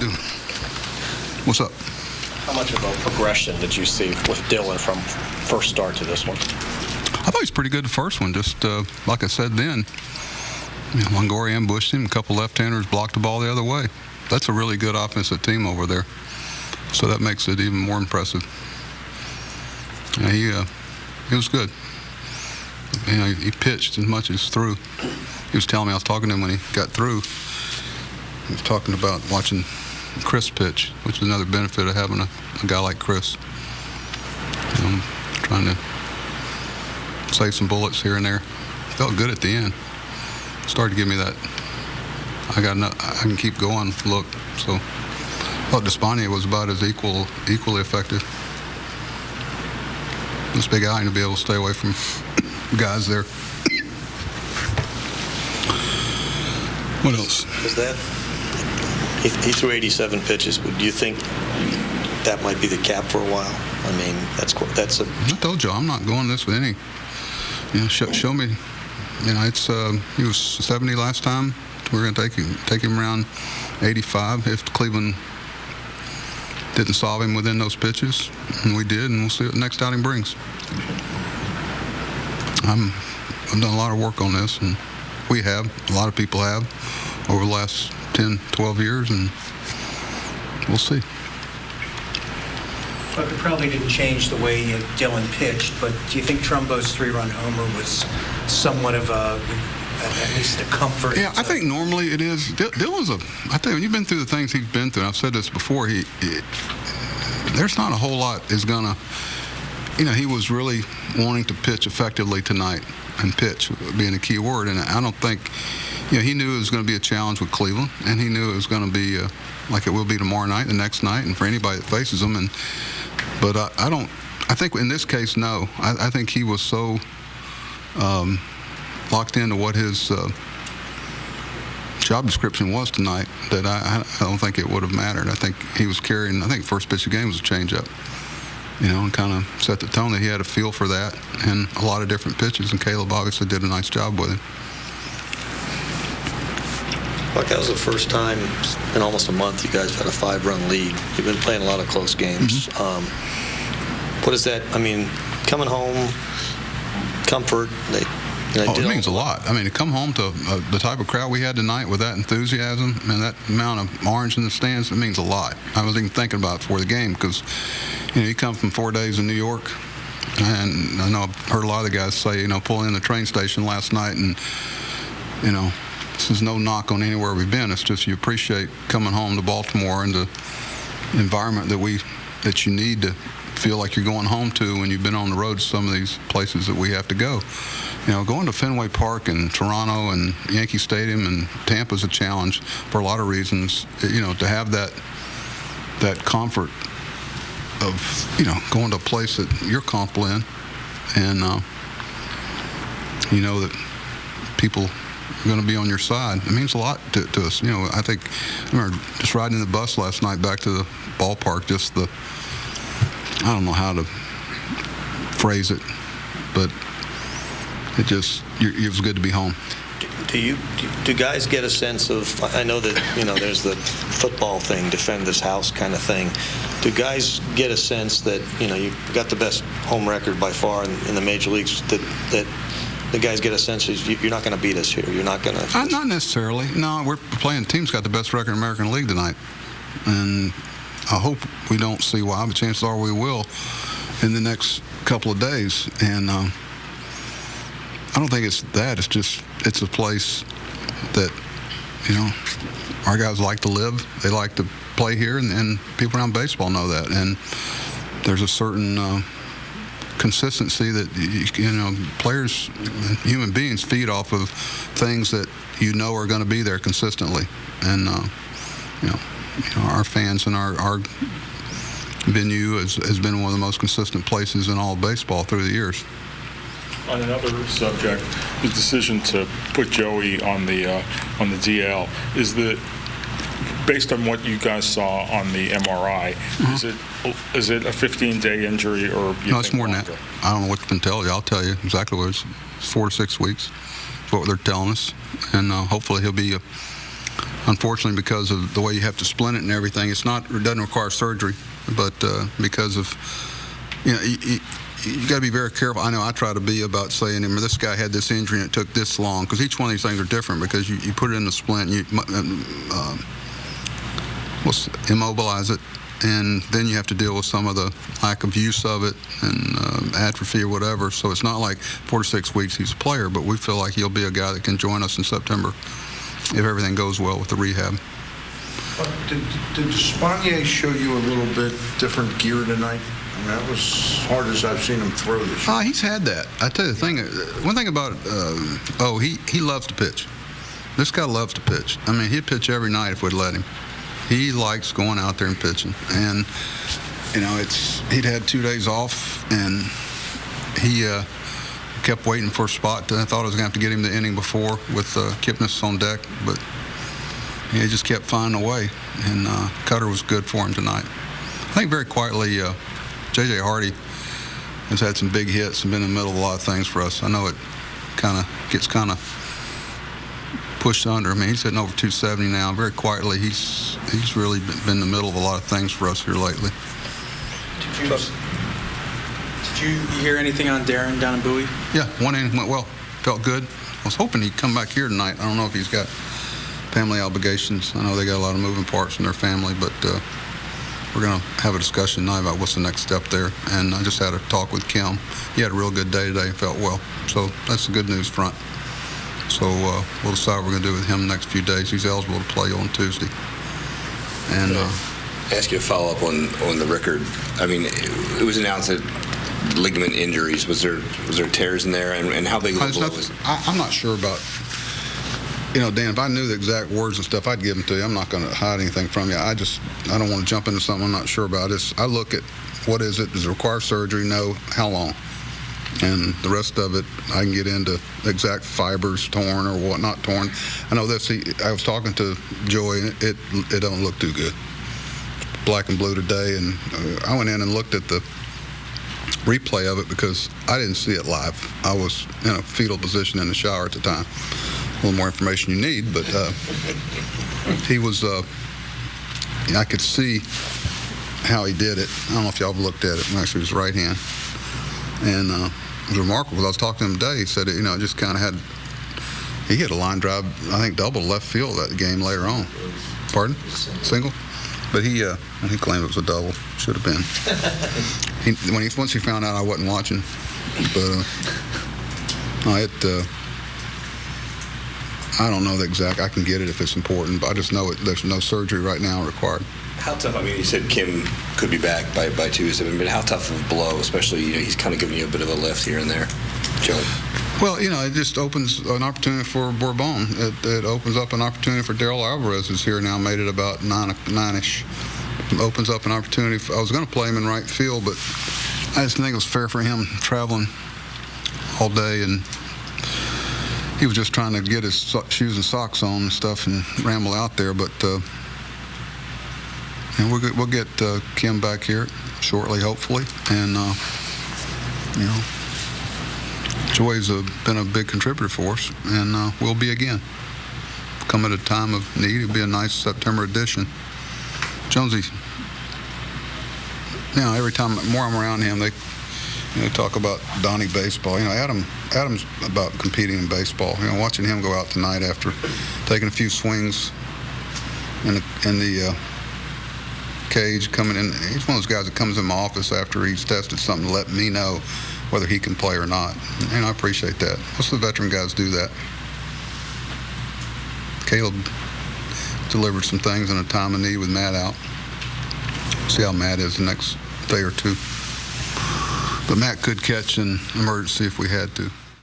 doing? What's up? How much of a progression did you see with Dylan from first start to this one? I thought he was pretty good the first one. Just like I said then, Longoria ambushed him. A couple left-handers blocked the ball the other way. That's a really good offensive team over there. So that makes it even more impressive. He was good. He pitched as much as threw. He was telling me, I was talking to him when he got through. He was talking about watching Chris pitch, which is another benefit of having a guy like Chris. Trying to save some bullets here and there. Felt good at the end. Started to give me that I can keep going look. So I thought Despaigne was about as equally effective. This big guy to be able to stay away from guys there. What else? Was that? He threw 87 pitches. But do you think that might be the cap for a while? I mean, that's a. I told you I'm not going this with any. Show me. It's he was 70 last time. We're going to take him around 85 if Cleveland didn't solve him within those pitches, and we did, and we'll see what the next outing brings. I've done a lot of work on this, and a lot of people have, over the last 10, 12 years, and we'll see. Well, it probably didn't change the way Dylan pitched, but do you think Trumbo's 3-run homer was somewhat of at least a comfort? Yeah, I think normally it is. Dylan's I tell you, when you've been through the things he's been through, and I've said this before, there's not a whole lot is going to, he was really wanting to pitch effectively tonight, and pitch being a key word, and I don't think, he knew it was going to be a challenge with Cleveland, and he knew it was going to be like it will be tomorrow night, the next night, and for anybody that faces them. But I think in this case, no. I think he was so locked into what his job description was tonight that I don't think it would have mattered. I think he was carrying, I think first pitch of the game was a changeup, and kind of set the tone that he had a feel for that and a lot of different pitches, and Caleb obviously did a nice job with him. Buck, that was the first time in almost a month you guys had a 5-run lead. You've been playing a lot of close games. Mm-hmm. What is that? I mean, coming home, comfort. It means a lot. I mean, to come home to the type of crowd we had tonight with that enthusiasm and that amount of orange in the stands, it means a lot. I was even thinking about it before the game because, you come from 4 days in New York, and I know I've heard a lot of the guys say, pulling in the train station last night, and, this is no knock on anywhere we've been. It's just you appreciate coming home to Baltimore and the environment that you need to feel like you're going home to when you've been on the road to some of these places that we have to go. Going to Fenway Park and Toronto and Yankee Stadium and Tampa's a challenge for a lot of reasons. To have that comfort of, going to a place that you're comfortable in, and that people are going to be on your side. It means a lot to us. I think I remember just riding the bus last night back to the ballpark, just I don't know how to phrase it, but it was good to be home. Do guys get a sense of, I know that, there's the football thing, defend this house kind of thing. Do guys get a sense that, you've got the best home record by far in the major leagues, that the guys get a sense that you're not going to beat us here? You're not going to... Not necessarily. No, we're playing teams got the best record in the American League tonight. And I hope we don't see why, but chances are we will in the next couple of days. And I don't think it's that. It's just, it's a place that, our guys like to live. They like to play here, and people around baseball know that. And there's a certain consistency that, players, human beings feed off of things that are going to be there consistently. And, our fans and our venue has been one of the most consistent places in all of baseball through the years. On another subject, the decision to put Joey on the DL, is that based on what you guys saw on the MRI, is it a 15-day injury or? No, it's more than that. I don't know what to tell you. I'll tell you exactly what it is. It's 4 to 6 weeks. That's what they're telling us, and hopefully he'll be unfortunately, because of the way you have to splint it and everything, it doesn't require surgery, but because of, you got to be very careful. I know I try to be about saying, this guy had this injury and it took this long, because each one of these things are different, because you put it in the splint, you immobilize it, and then you have to deal with some of the lack of use of it and atrophy or whatever. So it's not like 4 to 6 weeks he's a player, but we feel like he'll be a guy that can join us in September if everything goes well with the rehab. Did Spanier show you a little bit different gear tonight? I mean, that was as hard as I've seen him throw this year. He's had that. I tell you the thing. One thing about he loves to pitch. This guy loves to pitch. I mean, he'd pitch every night if we'd let him. He likes going out there and pitching. And he'd had 2 days off, and he kept waiting for a spot. I thought I was going to have to get him the inning before with Kipnis on deck, but he just kept finding a way. And Cutter was good for him tonight. I think very quietly, J.J. Hardy has had some big hits and been in the middle of a lot of things for us. I know it gets pushed under. I mean, he's hitting over 270 now. Very quietly, he's really been in the middle of a lot of things for us here lately. Did you hear anything on Darren down in Bowie? Yeah, one inning went well. Felt good. I was hoping he'd come back here tonight. I don't know if he's got family obligations. I know they got a lot of moving parts in their family, but we're going to have a discussion tonight about what's the next step there. And I just had a talk with Kim. He had a real good day today and felt well. So that's the good news front. So we'll decide what we're going to do with him the next few days. He's eligible to play on Tuesday. And ask you a follow-up on the record. I mean, it was announced that ligament injuries. Was there tears in there, and how big of a blow was it? I'm not sure about. Dan, if I knew the exact words and stuff, I'd give them to you. I'm not going to hide anything from you. I don't want to jump into something I'm not sure about. I look at what is it? Does it require surgery? No. How long? And the rest of it, I can get into exact fibers torn or what not torn. I know this. I was talking to Joey, and it don't look too good. Black and blue today, and I went in and looked at the replay of it because I didn't see it live. I was in a fetal position in the shower at the time. A little more information you need, but he was. I could see how he did it. I don't know if y'all have looked at it. Actually, his right hand. And it was remarkable. I was talking to him today. He said, it just kind of had. He hit a line drive, I think, double left field that game later on. Pardon? Single? But he claimed it was a double. Should have been. Once he found out I wasn't watching, but I don't know the exact. I can get it if it's important, but I just know there's no surgery right now required. How tough? I mean, you said Kim could be back by Tuesday, but how tough of a blow, especially, he's kind of giving you a bit of a lift here and there, Joe? Well, it just opens an opportunity for Bourbon. It opens up an opportunity for Darryl Alvarez, who's here now, made it about 9-ish. It opens up an opportunity. I was going to play him in right field, but I just didn't think it was fair for him traveling all day, and he was just trying to get his shoes and socks on and stuff and ramble out there, but and we'll get Kim back here shortly, hopefully. And, Joy's been a big contributor for us, and will be again. Come at a time of need. It'll be a nice September edition. Jonesy, every time more I'm around him, they talk about Donnie baseball. Adam's about competing in baseball. Watching him go out tonight after taking a few swings in the cage, coming in. He's one of those guys that comes in my office after he's tested something to let me know whether he can play or not. And I appreciate that. Most of the veteran guys do that. Caleb delivered some things in a time of need with Matt out. See how Matt is the next day or two. But Matt could catch an emergency if we had to.